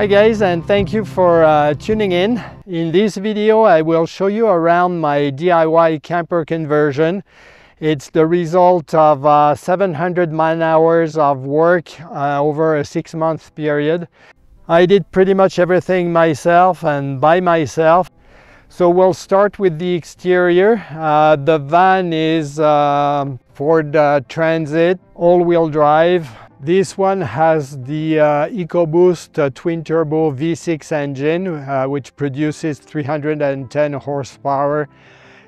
Hi guys, and thank you for tuning in. In this video I will show you around my DIY camper conversion. It's the result of 700 man-hours of work over a 6-month period. I did pretty much everything myself and by myself. So we'll start with the exterior. The van is Ford Transit all-wheel drive. This one has the EcoBoost twin-turbo V6 engine, which produces 310 horsepower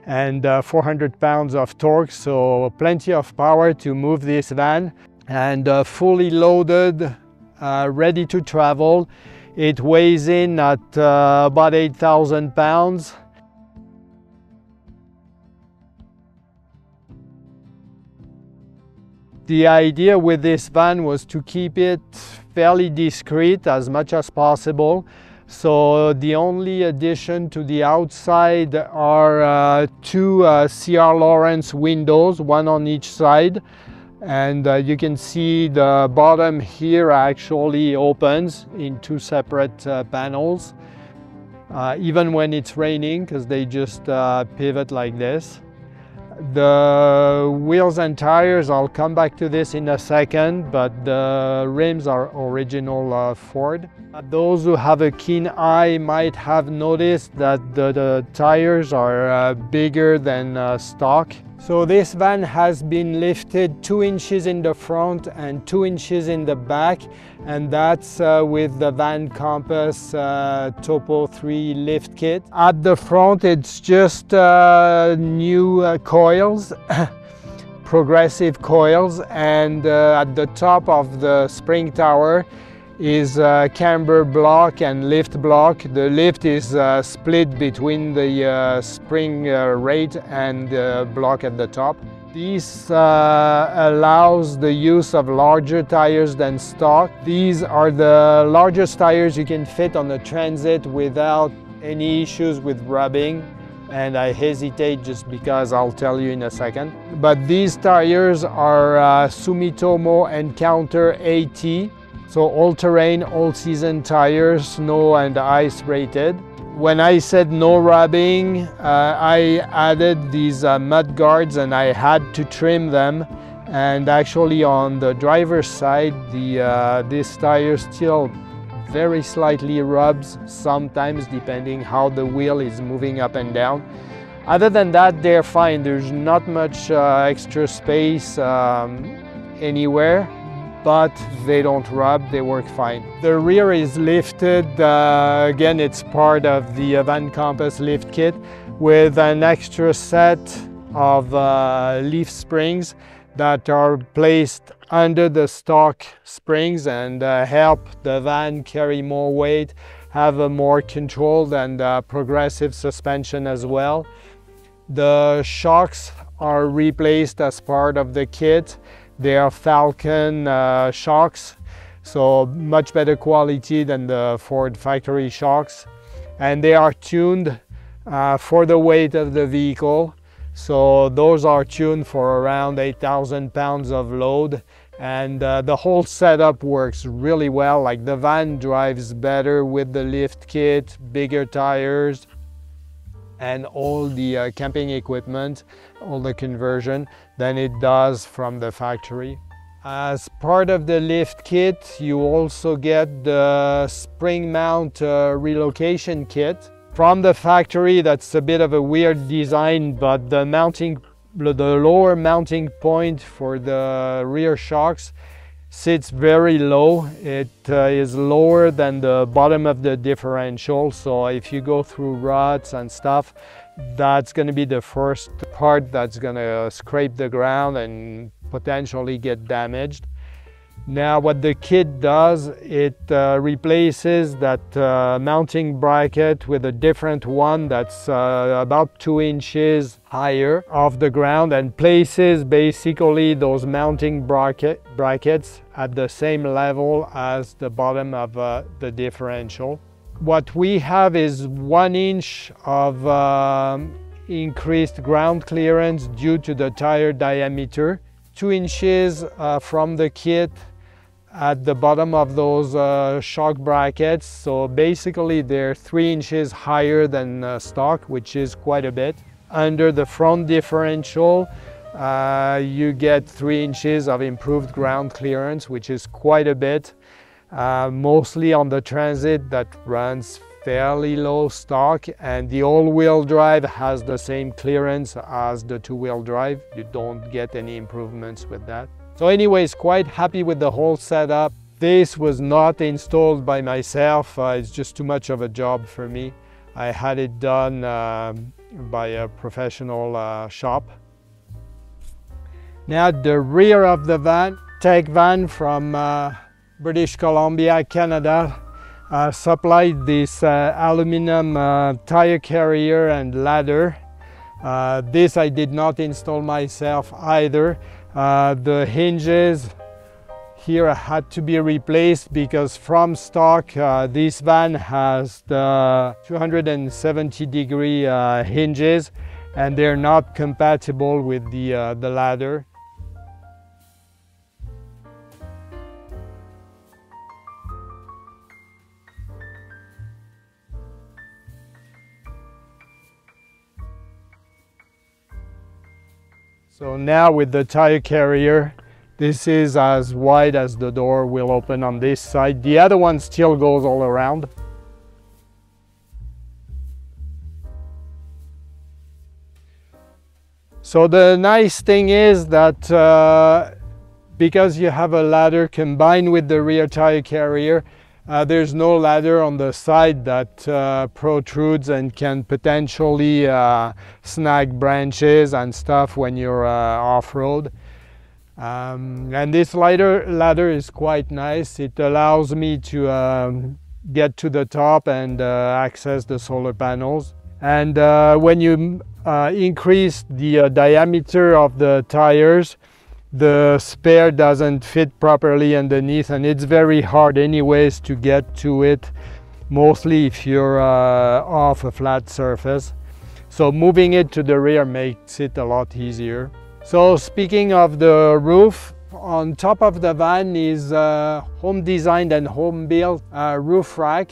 and 400 pounds of torque, so plenty of power to move this van. And fully loaded, ready to travel. It weighs in at about 8,000 pounds. The idea with this van was to keep it fairly discreet as much as possible. So the only addition to the outside are two C.R. Lawrence windows, one on each side. And you can see the bottom here actually opens in two separate panels, even when it's raining, because they just pivot like this. The wheels and tires, I'll come back to this in a second, but the rims are original Ford. Those who have a keen eye might have noticed that the tires are bigger than stock. So this van has been lifted 2 inches in the front and 2 inches in the back, and that's with the Van Compass Topo 3 lift kit. At the front it's just new coils, progressive coils, and at the top of the spring tower is camber block and lift block. The lift is split between the spring rate and the block at the top. This allows the use of larger tires than stock. These are the largest tires you can fit on the Transit without any issues with rubbing. And I hesitate just because I'll tell you in a second. But these tires are Sumitomo Encounter AT. So all-terrain, all-season tires, snow and ice rated. When I said no rubbing, I added these mud guards and I had to trim them. And actually on the driver's side, this tire still very slightly rubs sometimes, depending how the wheel is moving up and down. Other than that, they're fine. There's not much extra space anywhere, but they don't rub, they work fine. The rear is lifted, again it's part of the Van Compass lift kit, with an extra set of leaf springs that are placed under the stock springs and help the van carry more weight, have a more controlled and progressive suspension as well. The shocks are replaced as part of the kit. They are Falcon shocks, so much better quality than the Ford factory shocks. And they are tuned for the weight of the vehicle. So those are tuned for around 8,000 pounds of load. And the whole setup works really well. Like the van drives better with the lift kit, bigger tires, and all the camping equipment, all the conversion, than it does from the factory. As part of the lift kit, you also get the spring mount relocation kit. From the factory, that's a bit of a weird design, but the lower mounting point for the rear shocks sits very low. It is lower than the bottom of the differential, so if you go through ruts and stuff, that's going to be the first part that's going to scrape the ground and potentially get damaged. Now what the kit does, it replaces that mounting bracket with a different one that's about 2 inches higher off the ground, and places basically those mounting brackets at the same level as the bottom of the differential. What we have is 1 inch of increased ground clearance due to the tire diameter, 2 inches from the kit at the bottom of those shock brackets. So basically they're 3 inches higher than stock, which is quite a bit. Under the front differential, you get 3 inches of improved ground clearance, which is quite a bit. Mostly on the Transit that runs fairly low stock, and the all-wheel drive has the same clearance as the two-wheel drive. You don't get any improvements with that. So anyways, quite happy with the whole setup. This was not installed by myself. It's just too much of a job for me. I had it done by a professional shop. Now the rear of the van, tech van from British Columbia, Canada, supplied this aluminum tire carrier and ladder. This I did not install myself either. The hinges here had to be replaced because from stock this van has the 270-degree hinges, and they're not compatible with the ladder. So now with the tire carrier, this is as wide as the door will open on this side. The other one still goes all around. So the nice thing is that because you have a ladder combined with the rear tire carrier, there's no ladder on the side that protrudes and can potentially snag branches and stuff when you're off-road. And this ladder is quite nice. It allows me to get to the top and access the solar panels. And when you increase the diameter of the tires, the spare doesn't fit properly underneath, and it's very hard anyways to get to it, mostly if you're off a flat surface. So moving it to the rear makes it a lot easier. So speaking of the roof, on top of the van is home designed and home built roof rack.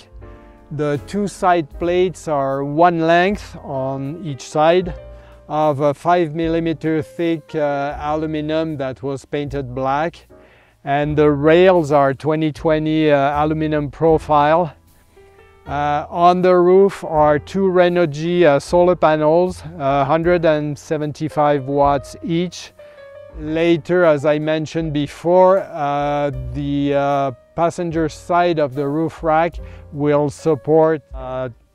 The 2 side plates are 1 length on each side of a 5mm thick aluminum that was painted black, and the rails are 2020 aluminum profile. On the roof are 2 Renogy solar panels, 175 watts each. Later, as I mentioned before, the passenger side of the roof rack will support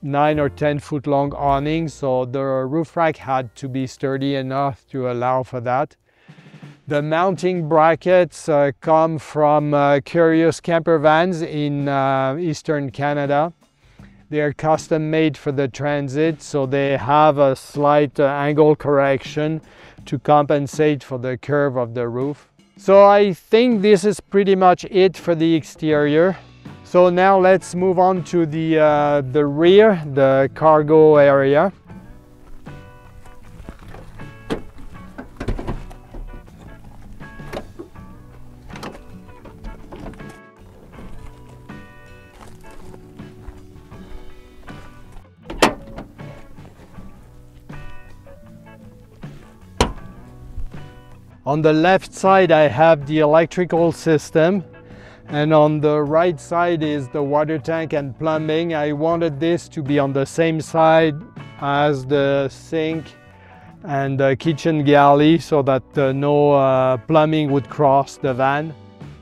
9 or 10 foot long awning, so the roof rack had to be sturdy enough to allow for that. The mounting brackets come from Curious camper vans in eastern Canada. They are custom made for the Transit, so they have a slight angle correction to compensate for the curve of the roof. So I think this is pretty much it for the exterior. So now let's move on to the rear, the cargo area. On the left side I have the electrical system, and on the right side is the water tank and plumbing. I wanted this to be on the same side as the sink and the kitchen galley so that no plumbing would cross the van.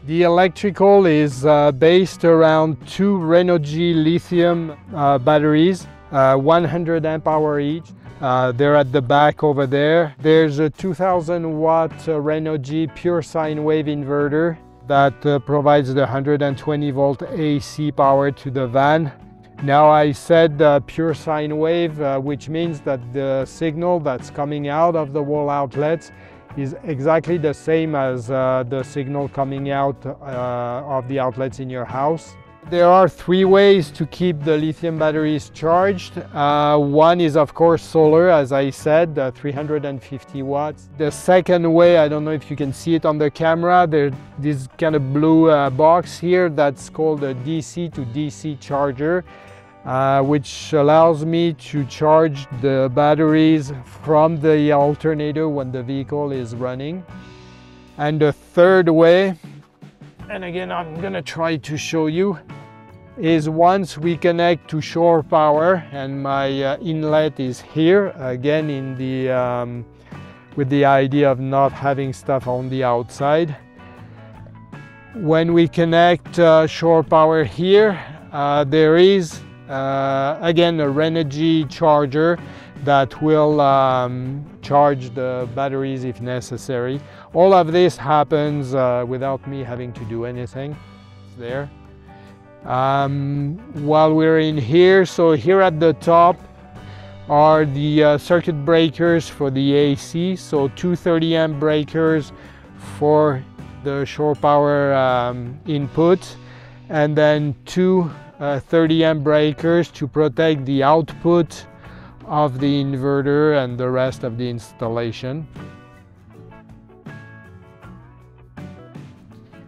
The electrical is based around 2 Renogy lithium batteries, 100 amp hour each. They're at the back over there. There's a 2000 watt Renogy pure sine wave inverter that provides the 120 volt AC power to the van. Now I said pure sine wave, which means that the signal that's coming out of the wall outlets is exactly the same as the signal coming out of the outlets in your house. There are three ways to keep the lithium batteries charged. One is of course solar, as I said, 350 watts. The second way, I don't know if you can see it on the camera, there's this kind of blue box here that's called a DC to DC charger, which allows me to charge the batteries from the alternator when the vehicle is running. And the third way, and again I'm gonna try to show you, is once we connect to shore power, and my inlet is here again in the with the idea of not having stuff on the outside. When we connect shore power here, there is again a Renogy charger that will charge the batteries if necessary. All of this happens without me having to do anything. It's there. While we're in here, so here at the top are the circuit breakers for the AC, so two 30 amp breakers for the shore power input, and then two 30 amp breakers to protect the output of the inverter and the rest of the installation.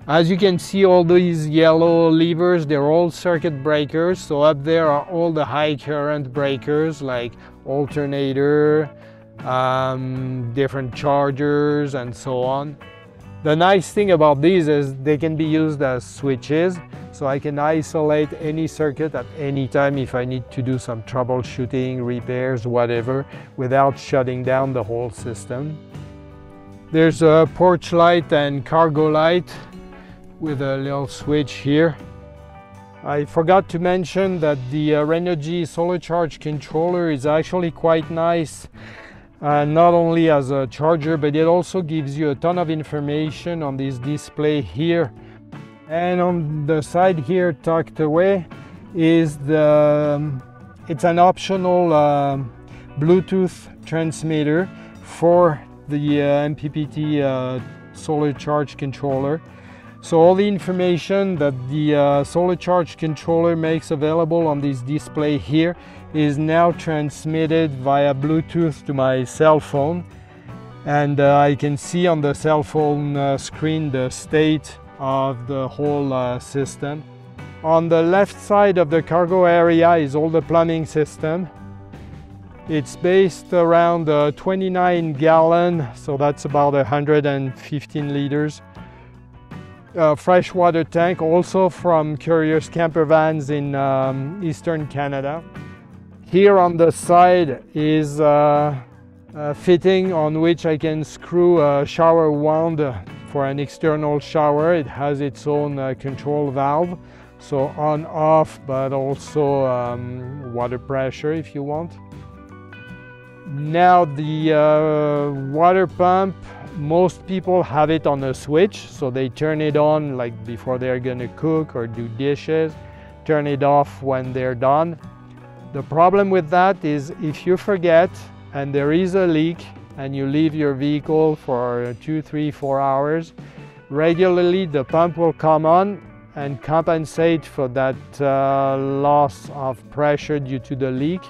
As you can see, all these yellow levers, they're all circuit breakers. So up there are all the high current breakers like alternator, different chargers, and so on. The nice thing about these is they can be used as switches. So I can isolate any circuit at any time if I need to do some troubleshooting, repairs, whatever, without shutting down the whole system. There's a porch light and cargo light with a little switch here. I forgot to mention that the Renogy solar charge controller is actually quite nice, not only as a charger, but it also gives you a ton of information on this display here. And on the side here, tucked away, is it's an optional Bluetooth transmitter for the MPPT solar charge controller. So all the information that the solar charge controller makes available on this display here is now transmitted via Bluetooth to my cell phone. And I can see on the cell phone screen the state of the whole system. On the left side of the cargo area is all the plumbing system. It's based around 29 gallon, so that's about 115 liters. Freshwater tank, also from Courier's Campervans in eastern Canada. Here on the side is a fitting on which I can screw a shower wand for an external shower. It has its own control valve, so on off, but also water pressure if you want. Now the water pump, most people have it on a switch, so they turn it on like before they're gonna cook or do dishes, turn it off when they're done. The problem with that is if you forget and there is a leak and you leave your vehicle for 2, 3, 4 hours, regularly the pump will come on and compensate for that loss of pressure due to the leak.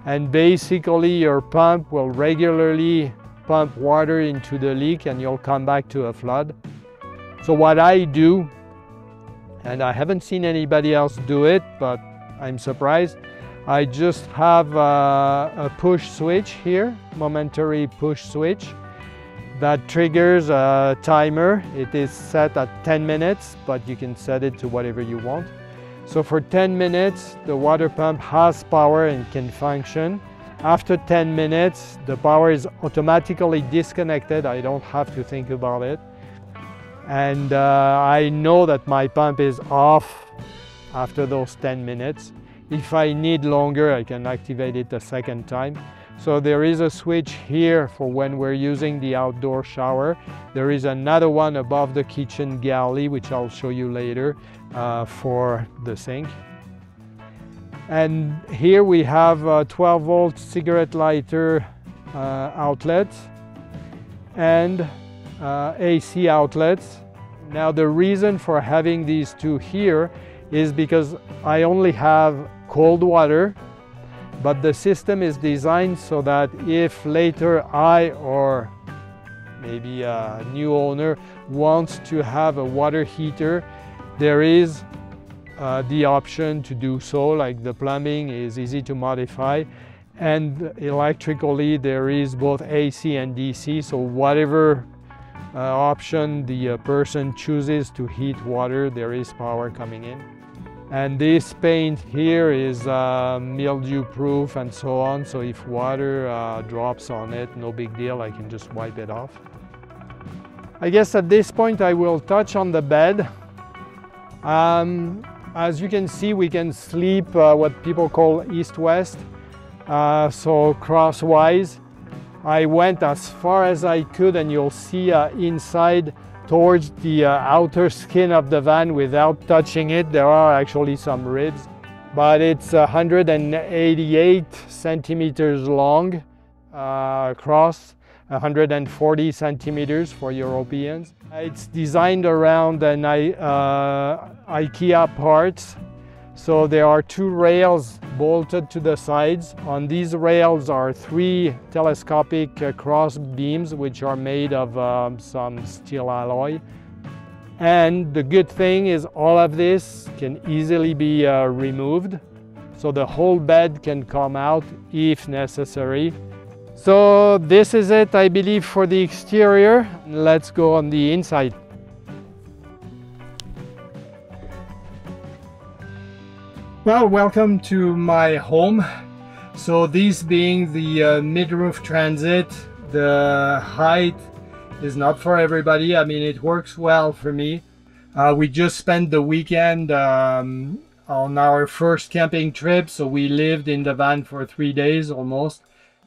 And basically your pump will regularly pump water into the leak and you'll come back to a flood. So what I do, and I haven't seen anybody else do it, but I'm surprised, I just have a push switch here, momentary push switch, that triggers a timer. It is set at 10 minutes, but you can set it to whatever you want. So for 10 minutes, the water pump has power and can function. After 10 minutes, the power is automatically disconnected. I don't have to think about it. And I know that my pump is off after those 10 minutes. If I need longer, I can activate it a second time. So there is a switch here for when we're using the outdoor shower. There is another one above the kitchen galley, which I'll show you later, for the sink. And here we have a 12-volt cigarette lighter outlet and AC outlets. Now the reason for having these two here is because I only have cold water, but the system is designed so that if later I or maybe a new owner wants to have a water heater, there is the option to do so. Like the plumbing is easy to modify, and electrically there is both AC and DC, so whatever option the person chooses to heat water, there is power coming in. And this paint here is mildew proof and so on, so if water drops on it, no big deal, I can just wipe it off. I guess at this point I will touch on the bed. As you can see, we can sleep what people call east-west, so crosswise. I went as far as I could, and you'll see inside towards the outer skin of the van without touching it. There are actually some ribs, but it's 188 centimeters long across, 140 centimeters for Europeans. It's designed around an IKEA parts. So there are two rails bolted to the sides. On these rails are three telescopic cross beams, which are made of some steel alloy. And the good thing is all of this can easily be removed. So the whole bed can come out if necessary. So this is it, I believe, for the exterior. Let's go on the inside. Well, welcome to my home. So this being the mid-roof transit, the height is not for everybody. I mean, it works well for me. We just spent the weekend on our first camping trip, so we lived in the van for 3 days almost.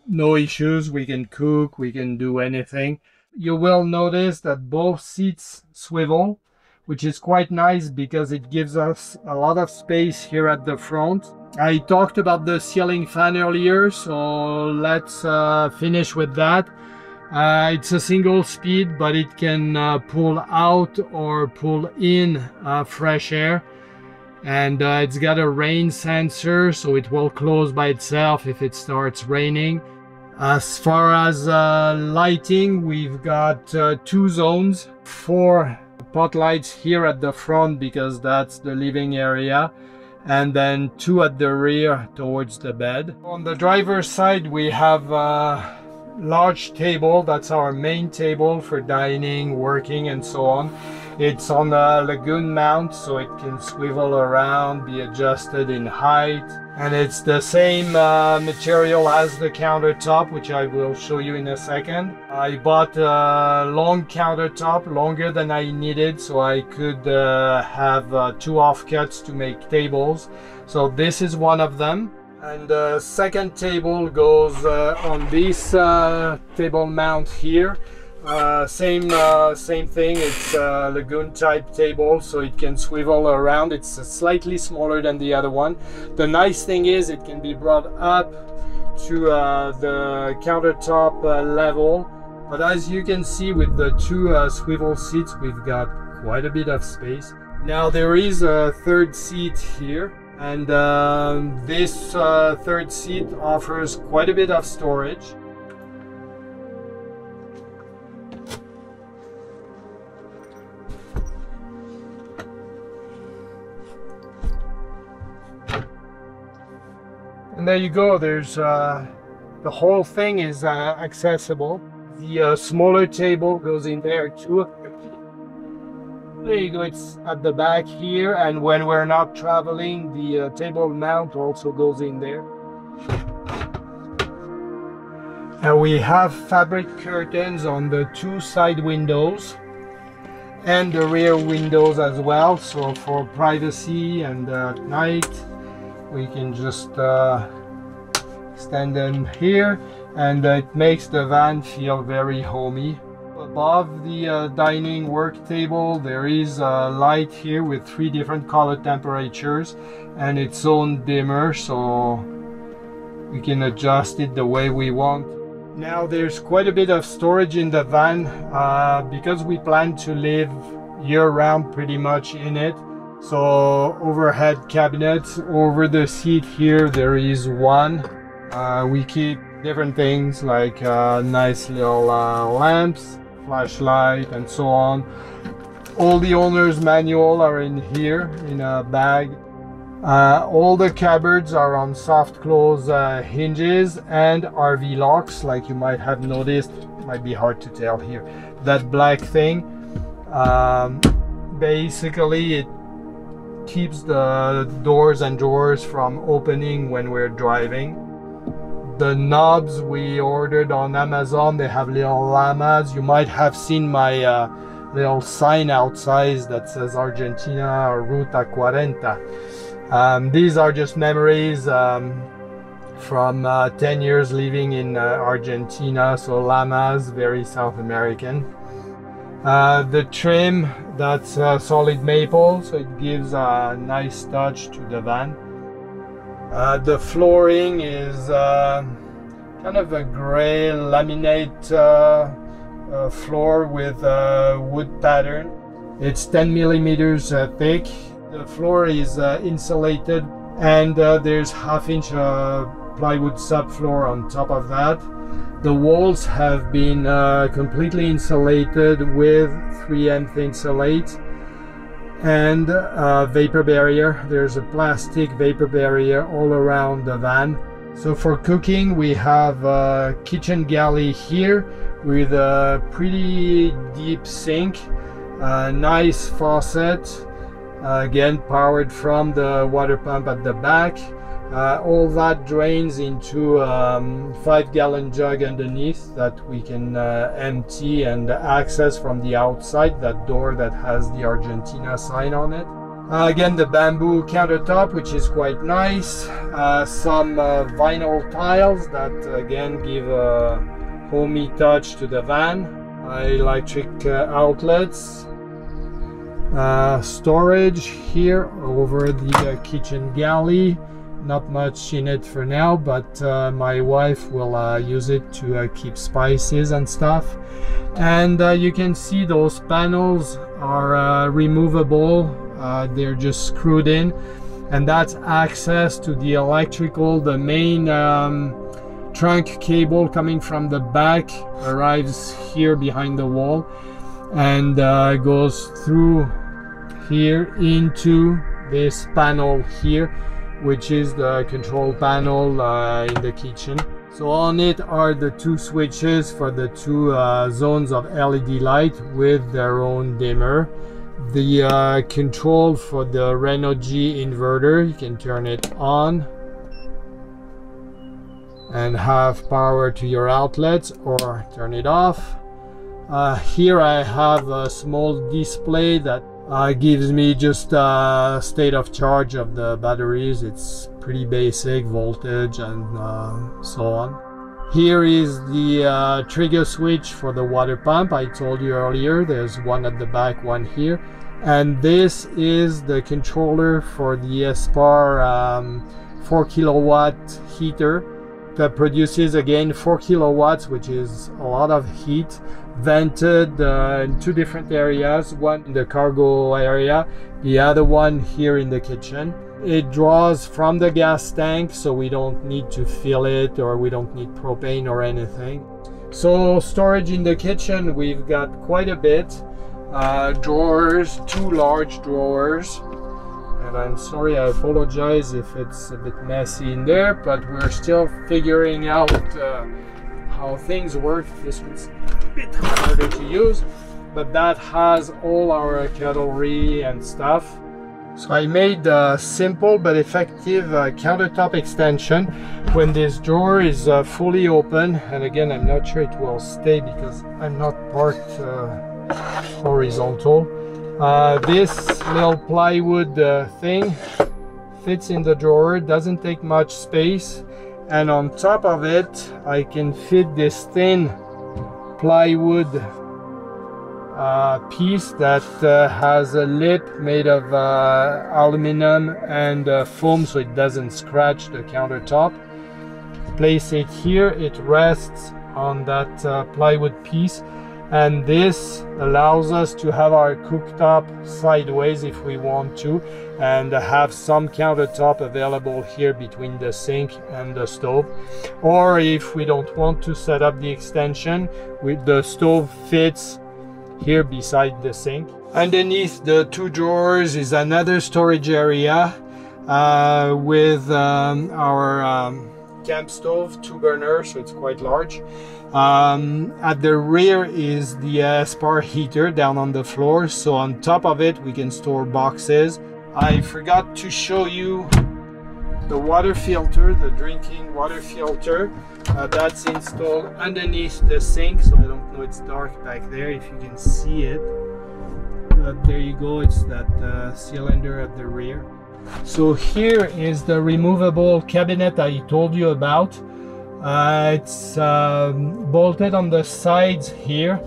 No issues, we can cook, we can do anything. You will notice that both seats swivel, which is quite nice because it gives us a lot of space here at the front. I talked about the ceiling fan earlier, so let's finish with that. It's a single speed, but it can pull out or pull in fresh air. And it's got a rain sensor, so it will close by itself if it starts raining. As far as lighting, we've got 2 zones, 4 pot lights here at the front because that's the living area, and then 2 at the rear towards the bed. On the driver's side, we have a large table. That's our main table for dining, working, and so on. It's on a lagoon mount, so it can swivel around, be adjusted in height, and it's the same material as the countertop, which I will show you in a second. I bought a long countertop, longer than I needed, so I could have 2 offcuts to make tables. So this is one of them. And the second table goes on this table mount here. Same thing, it's a lagoon type table, so it can swivel around. It's slightly smaller than the other one. The nice thing is it can be brought up to the countertop level, but as you can see with the 2 swivel seats, we've got quite a bit of space. Now there is a third seat here, and this third seat offers quite a bit of storage. And there you go, there's the whole thing is accessible. The smaller table goes in there too. There you go, it's at the back here, and when we're not traveling, the table mount also goes in there. And we have fabric curtains on the 2 side windows and the rear windows as well, so for privacy and at night we can just stand them here, and it makes the van feel very homey. Above the dining work table, there is a light here with 3 different color temperatures and its own dimmer, so we can adjust it the way we want. Now there's quite a bit of storage in the van because we plan to live year-round pretty much in it. So overhead cabinets. Over the seat here there is one. We keep different things like nice little lamps, flashlight, and so on. All the owner's manual are in here in a bag. All the cupboards are on soft close hinges and RV locks, like you might have noticed. Might be hard to tell here. That black thing, basically it keeps the doors and drawers from opening when we're driving. The knobs we ordered on Amazon, they have little llamas. You might have seen my little sign outside that says Argentina Ruta 40. These are just memories from 10 years living in Argentina. So llamas, very South American. The trim, that's solid maple, so it gives a nice touch to the van. The flooring is kind of a gray laminate floor with wood pattern. It's 10 millimeters thick. The floor is insulated, and there's half-inch plywood subfloor on top of that. The walls have been completely insulated with 3M Thinsulate and vapor barrier. There's a plastic vapor barrier all around the van. So for cooking, we have a kitchen galley here with a pretty deep sink, a nice faucet, again powered from the water pump at the back. All that drains into a 5-gallon jug underneath that we can empty and access from the outside, that door that has the Argentina sign on it. Again, the bamboo countertop, which is quite nice. Some vinyl tiles that again give a homey touch to the van. Electric outlets. Storage here over the kitchen galley. Not much in it for now, but my wife will use it to keep spices and stuff. And you can see those panels are removable. They're just screwed in, and that's access to the electrical. The main trunk cable coming from the back arrives here behind the wall and goes through here into this panel here, which is the control panel in the kitchen. So on it are the two switches for the two zones of LED light with their own dimmer. The control for the Renogy inverter, you can turn it on and have power to your outlets, or turn it off. Here I have a small display that gives me just a state of charge of the batteries. It's pretty basic voltage and so on. Here is the trigger switch for the water pump. I told you earlier there's one at the back, one here, and this is the controller for the Espar 4 kilowatt heater that produces again 4 kilowatts, which is a lot of heat, vented in two different areas, one in the cargo area, the other one here in the kitchen. It draws from the gas tank, so we don't need to fill it, or we don't need propane or anything. So storage in the kitchen, we've got quite a bit. Drawers, 2 large drawers, and I'm sorry, I apologize if it's a bit messy in there, but we're still figuring out how things work. This one's a bit harder to use, but that has all our cutlery and stuff. So I made a simple but effective countertop extension. When this drawer is fully open, and again I'm not sure it will stay because I'm not parked horizontal, this little plywood thing fits in the drawer, doesn't take much space, and on top of it I can fit this thin plywood piece that has a lip made of aluminum and foam, so it doesn't scratch the countertop. Place it here, it rests on that plywood piece, and this allows us to have our cooktop sideways if we want to, and have some countertop available here between the sink and the stove. Or if we don't want to set up the extension, the stove fits here beside the sink. Underneath the two drawers is another storage area with our camp stove, 2 burners, so it's quite large. At the rear is the Espar heater down on the floor, so on top of it we can store boxes. I forgot to show you the water filter, the drinking water filter. That's installed underneath the sink, so I don't know, it's dark back there if you can see it. But there you go, it's that cylinder at the rear. So here is the removable cabinet I told you about. It's bolted on the sides here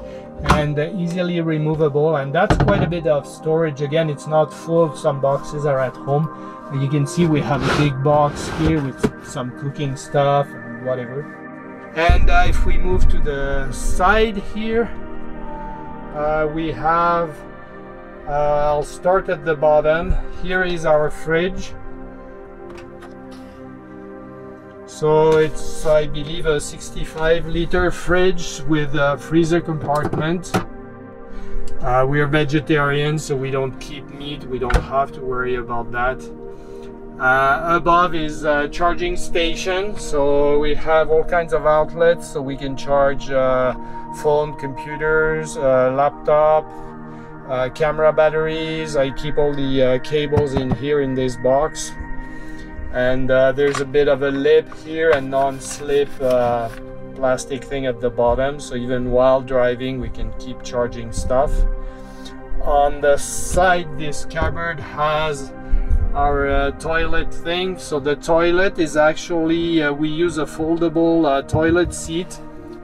and easily removable, and that's quite a bit of storage. Again, it's not full, some boxes are at home. You can see we have a big box here with some cooking stuff and whatever. And if we move to the side here, we have I'll start at the bottom. Here is our fridge. So it's, I believe, a 65-liter fridge with a freezer compartment. We are vegetarians, so we don't keep meat. We don't have to worry about that. Above is a charging station, so we have all kinds of outlets, so we can charge phone, computers, laptop, camera batteries. I keep all the cables in here in this box. And there's a bit of a lip here and non-slip plastic thing at the bottom, so even while driving we can keep charging stuff. On the side, this cupboard has our toilet thing. So the toilet is actually, we use a foldable toilet seat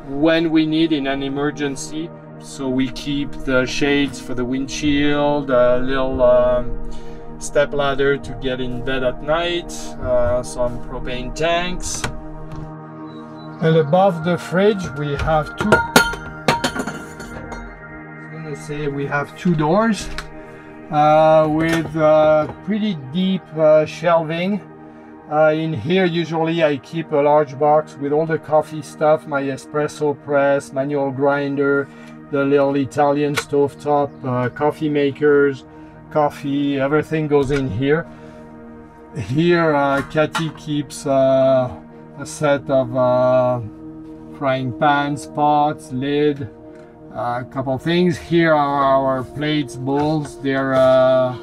when we need in an emergency. So we keep the shades for the windshield, a little step ladder to get in bed at night, some propane tanks. And above the fridge we have two doors with pretty deep shelving. In here usually I keep a large box with all the coffee stuff, my espresso press, manual grinder, the little Italian stovetop, coffee makers, coffee, everything goes in here. Here Cathy keeps a set of frying pans, pots, lid, a couple things. Here are our plates, bowls. They're I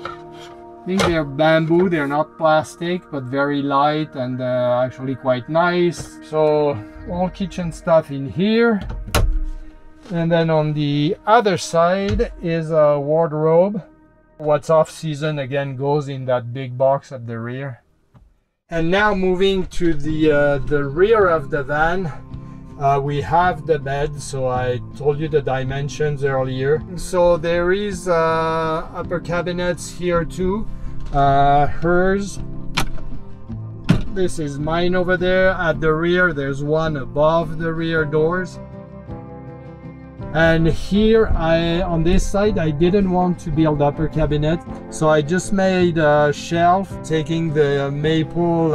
think they're bamboo, they're not plastic, but very light and actually quite nice. So all kitchen stuff in here. And then on the other side is a wardrobe. What's off season again goes in that big box at the rear. And now moving to the rear of the van, we have the bed. So I told you the dimensions earlier. So there is upper cabinets here too. Hers. This is mine over there. At the rear there's one above the rear doors. And here on this side I didn't want to build upper cabinet, so I just made a shelf taking the maple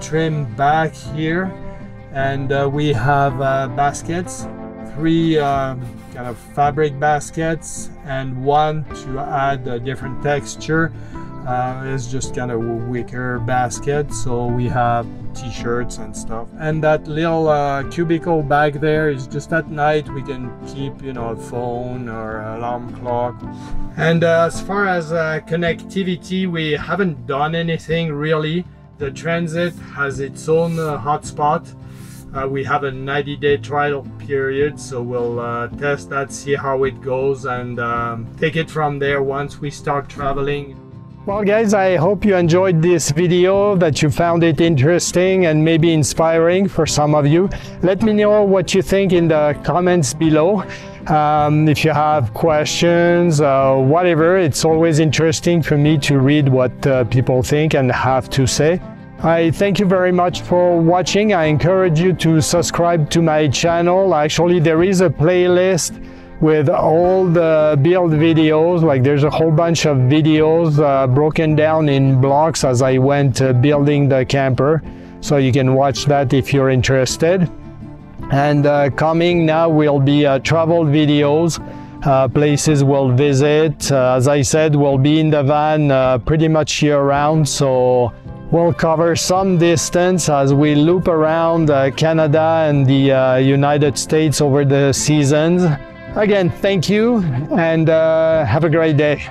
trim back here, and we have baskets, 3 kind of fabric baskets and one to add a different texture. It's just kind of a wicker basket, so we have t-shirts and stuff. And that little cubicle back there is just at night we can keep, you know, a phone or alarm clock. And as far as connectivity, we haven't done anything really. The Transit has its own hotspot. We have a 90-day trial period, so we'll test that, see how it goes, and take it from there once we start traveling. Well guys, I hope you enjoyed this video, that you found it interesting and maybe inspiring for some of you. Let me know what you think in the comments below. If you have questions, whatever, it's always interesting for me to read what people think and have to say. I thank you very much for watching. I encourage you to subscribe to my channel. Actually, there is a playlist with all the build videos. Like there's a whole bunch of videos broken down in blocks as I went building the camper. So you can watch that if you're interested. And coming now will be travel videos, places we'll visit. As I said, we'll be in the van pretty much year-round, so we'll cover some distance as we loop around Canada and the United States over the seasons. Again, thank you, and have a great day.